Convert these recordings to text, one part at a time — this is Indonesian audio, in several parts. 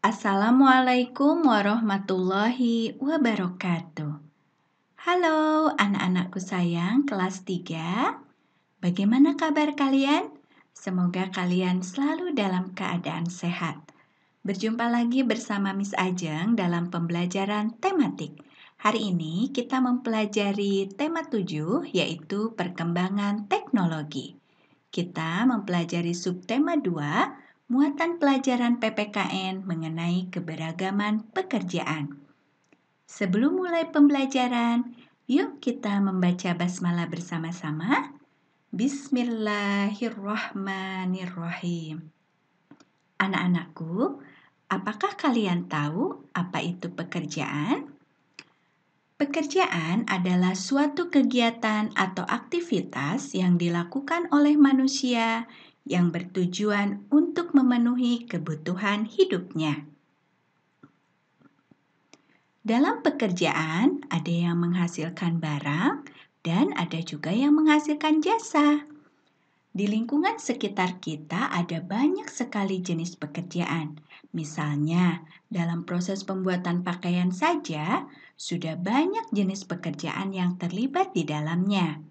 Assalamualaikum warahmatullahi wabarakatuh. Halo anak-anakku sayang kelas 3. Bagaimana kabar kalian? Semoga kalian selalu dalam keadaan sehat. Berjumpa lagi bersama Miss Ajeng dalam pembelajaran tematik. Hari ini kita mempelajari tema 7 yaitu perkembangan teknologi. Kita mempelajari subtema 2, muatan pelajaran PPKN mengenai keberagaman pekerjaan. Sebelum mulai pembelajaran, yuk kita membaca basmalah bersama-sama. Bismillahirrahmanirrahim. Anak-anakku, apakah kalian tahu apa itu pekerjaan? Pekerjaan adalah suatu kegiatan atau aktivitas yang dilakukan oleh manusia yang bertujuan untuk memenuhi kebutuhan hidupnya. Dalam pekerjaan, ada yang menghasilkan barang dan ada juga yang menghasilkan jasa. Di lingkungan sekitar kita ada banyak sekali jenis pekerjaan. Misalnya, dalam proses pembuatan pakaian saja, sudah banyak jenis pekerjaan yang terlibat di dalamnya.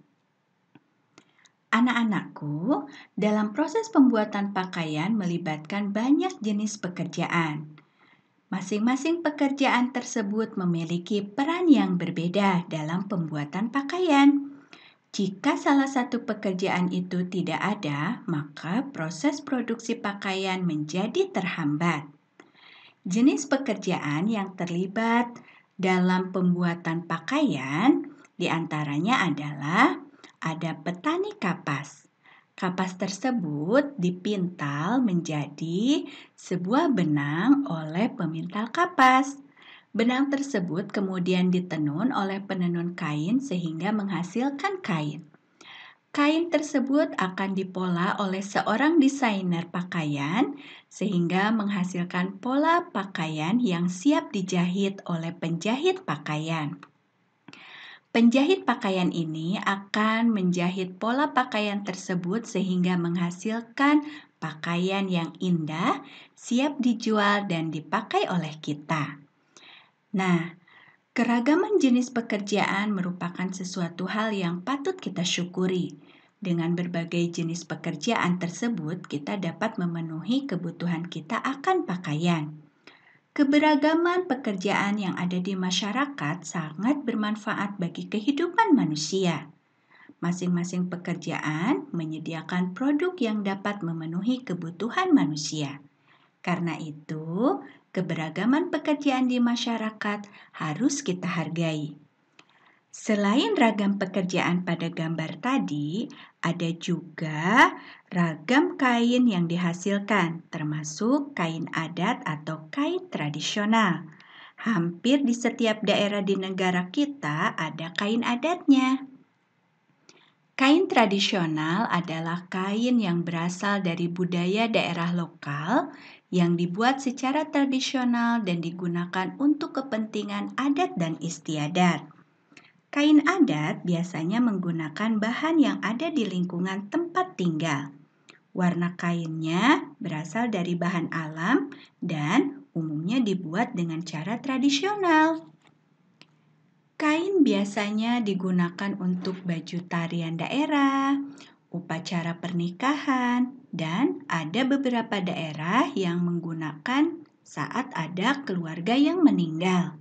Anak-anakku, dalam proses pembuatan pakaian melibatkan banyak jenis pekerjaan. Masing-masing pekerjaan tersebut memiliki peran yang berbeda dalam pembuatan pakaian. Jika salah satu pekerjaan itu tidak ada, maka proses produksi pakaian menjadi terhambat. Jenis pekerjaan yang terlibat dalam pembuatan pakaian diantaranya adalah ada petani kapas. Kapas tersebut dipintal menjadi sebuah benang oleh pemintal kapas. Benang tersebut kemudian ditenun oleh penenun kain sehingga menghasilkan kain. Kain tersebut akan dipola oleh seorang desainer pakaian sehingga menghasilkan pola pakaian yang siap dijahit oleh penjahit pakaian. Penjahit pakaian ini akan menjahit pola pakaian tersebut sehingga menghasilkan pakaian yang indah, siap dijual dan dipakai oleh kita. Nah, keragaman jenis pekerjaan merupakan sesuatu hal yang patut kita syukuri. Dengan berbagai jenis pekerjaan tersebut, kita dapat memenuhi kebutuhan kita akan pakaian. Keberagaman pekerjaan yang ada di masyarakat sangat bermanfaat bagi kehidupan manusia. Masing-masing pekerjaan menyediakan produk yang dapat memenuhi kebutuhan manusia. Karena itu, keberagaman pekerjaan di masyarakat harus kita hargai. Selain ragam pekerjaan pada gambar tadi, ada juga ragam kain yang dihasilkan, termasuk kain adat atau kain tradisional. Hampir di setiap daerah di negara kita ada kain adatnya. Kain tradisional adalah kain yang berasal dari budaya daerah lokal yang dibuat secara tradisional dan digunakan untuk kepentingan adat dan istiadat. Kain adat biasanya menggunakan bahan yang ada di lingkungan tempat tinggal. Warna kainnya berasal dari bahan alam dan umumnya dibuat dengan cara tradisional. Kain biasanya digunakan untuk baju tarian daerah, upacara pernikahan, dan ada beberapa daerah yang menggunakan saat ada keluarga yang meninggal.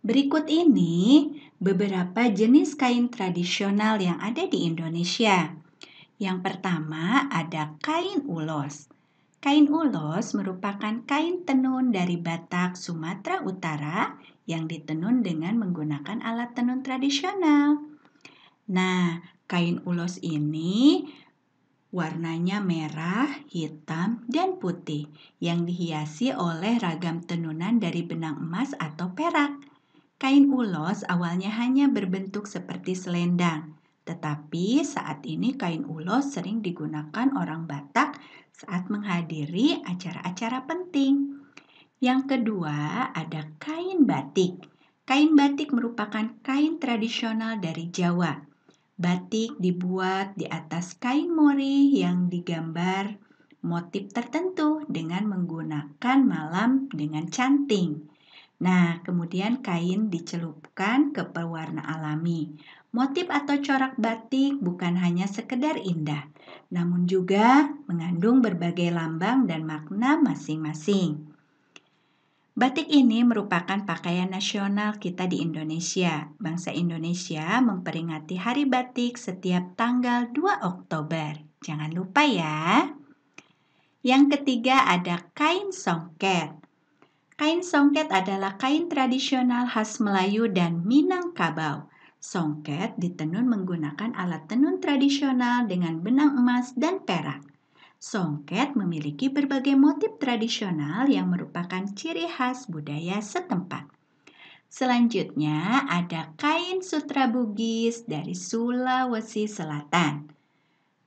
Berikut ini beberapa jenis kain tradisional yang ada di Indonesia. Yang pertama ada kain ulos. Kain ulos merupakan kain tenun dari Batak, Sumatera Utara yang ditenun dengan menggunakan alat tenun tradisional. Nah, kain ulos ini warnanya merah, hitam, dan putih yang dihiasi oleh ragam tenunan dari benang emas atau perak. Kain ulos awalnya hanya berbentuk seperti selendang, tetapi saat ini kain ulos sering digunakan orang Batak saat menghadiri acara-acara penting. Yang kedua ada kain batik. Kain batik merupakan kain tradisional dari Jawa. Batik dibuat di atas kain mori yang digambar motif tertentu dengan menggunakan malam dengan canting. Nah, kemudian kain dicelupkan ke pewarna alami. Motif atau corak batik bukan hanya sekedar indah, namun juga mengandung berbagai lambang dan makna masing-masing. Batik ini merupakan pakaian nasional kita di Indonesia. Bangsa Indonesia memperingati Hari Batik setiap tanggal 2 Oktober. Jangan lupa ya. Yang ketiga ada kain songket. Kain songket adalah kain tradisional khas Melayu dan Minangkabau. Songket ditenun menggunakan alat tenun tradisional dengan benang emas dan perak. Songket memiliki berbagai motif tradisional yang merupakan ciri khas budaya setempat. Selanjutnya ada kain sutra Bugis dari Sulawesi Selatan.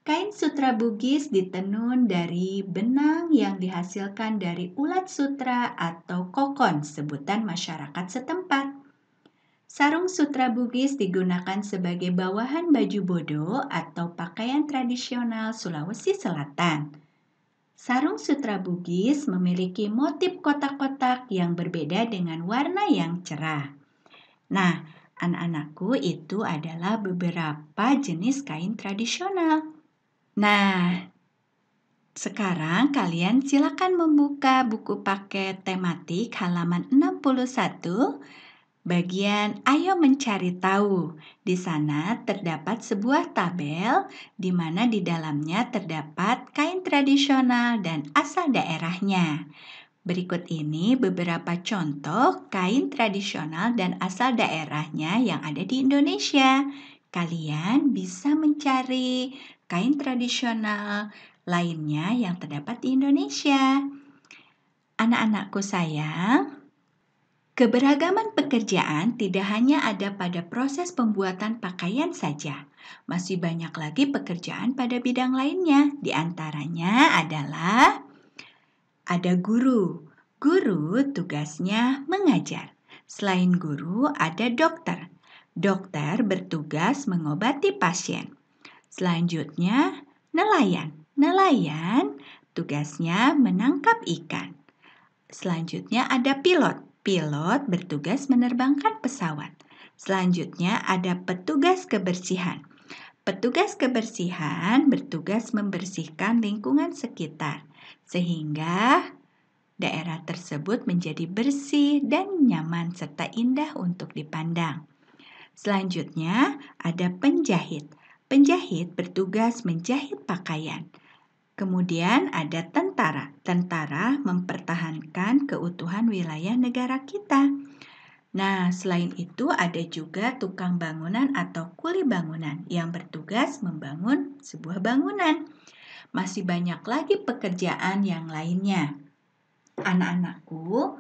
Kain sutra Bugis ditenun dari benang yang dihasilkan dari ulat sutra atau kokon sebutan masyarakat setempat. Sarung sutra Bugis digunakan sebagai bawahan baju bodo atau pakaian tradisional Sulawesi Selatan. Sarung sutra Bugis memiliki motif kotak-kotak yang berbeda dengan warna yang cerah. Nah, anak-anakku itu adalah beberapa jenis kain tradisional. Nah, sekarang kalian silakan membuka buku paket tematik halaman 61. Bagian Ayo Mencari Tahu. Di sana terdapat sebuah tabel di mana di dalamnya terdapat kain tradisional dan asal daerahnya. Berikut ini beberapa contoh kain tradisional dan asal daerahnya yang ada di Indonesia. Kalian bisa mencari kain tradisional lainnya yang terdapat di Indonesia. Anak-anakku sayang, keberagaman pekerjaan tidak hanya ada pada proses pembuatan pakaian saja. Masih banyak lagi pekerjaan pada bidang lainnya. Di antaranya adalah ada guru. Guru tugasnya mengajar. Selain guru, ada dokter. Dokter bertugas mengobati pasien. Selanjutnya, nelayan. Nelayan tugasnya menangkap ikan. Selanjutnya ada pilot. Pilot bertugas menerbangkan pesawat. Selanjutnya ada petugas kebersihan. Petugas kebersihan bertugas membersihkan lingkungan sekitar sehingga daerah tersebut menjadi bersih dan nyaman serta indah untuk dipandang. Selanjutnya ada penjahit. Penjahit bertugas menjahit pakaian. Kemudian ada tentara. Tentara mempertahankan keutuhan wilayah negara kita. Nah, selain itu ada juga tukang bangunan atau kuli bangunan yang bertugas membangun sebuah bangunan. Masih banyak lagi pekerjaan yang lainnya. Anak-anakku,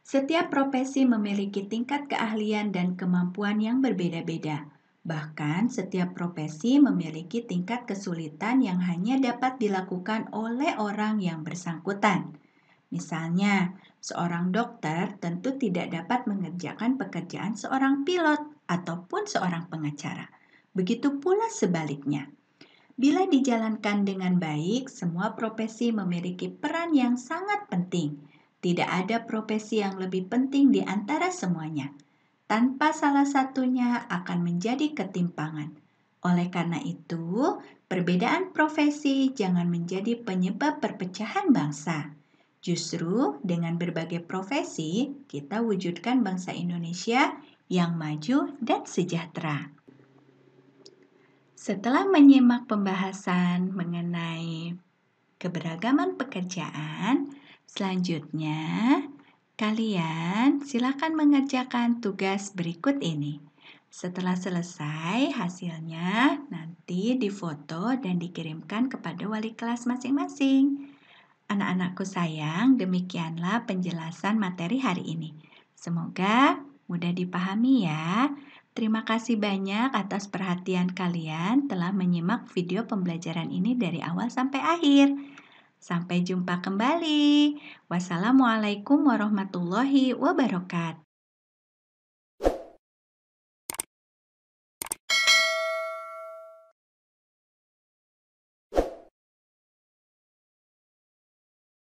setiap profesi memiliki tingkat keahlian dan kemampuan yang berbeda-beda. Bahkan setiap profesi memiliki tingkat kesulitan yang hanya dapat dilakukan oleh orang yang bersangkutan. Misalnya, seorang dokter tentu tidak dapat mengerjakan pekerjaan seorang pilot ataupun seorang pengacara. Begitu pula sebaliknya. Bila dijalankan dengan baik, semua profesi memiliki peran yang sangat penting. Tidak ada profesi yang lebih penting di antara semuanya. Tanpa salah satunya akan menjadi ketimpangan. Oleh karena itu, perbedaan profesi jangan menjadi penyebab perpecahan bangsa. Justru dengan berbagai profesi, kita wujudkan bangsa Indonesia yang maju dan sejahtera. Setelah menyimak pembahasan mengenai keberagaman pekerjaan, selanjutnya kalian silakan mengerjakan tugas berikut ini. Setelah selesai, hasilnya nanti difoto dan dikirimkan kepada wali kelas masing-masing. Anak-anakku sayang, demikianlah penjelasan materi hari ini. Semoga mudah dipahami ya. Terima kasih banyak atas perhatian kalian telah menyimak video pembelajaran ini dari awal sampai akhir. Sampai jumpa kembali. Wassalamualaikum warahmatullahi wabarakatuh.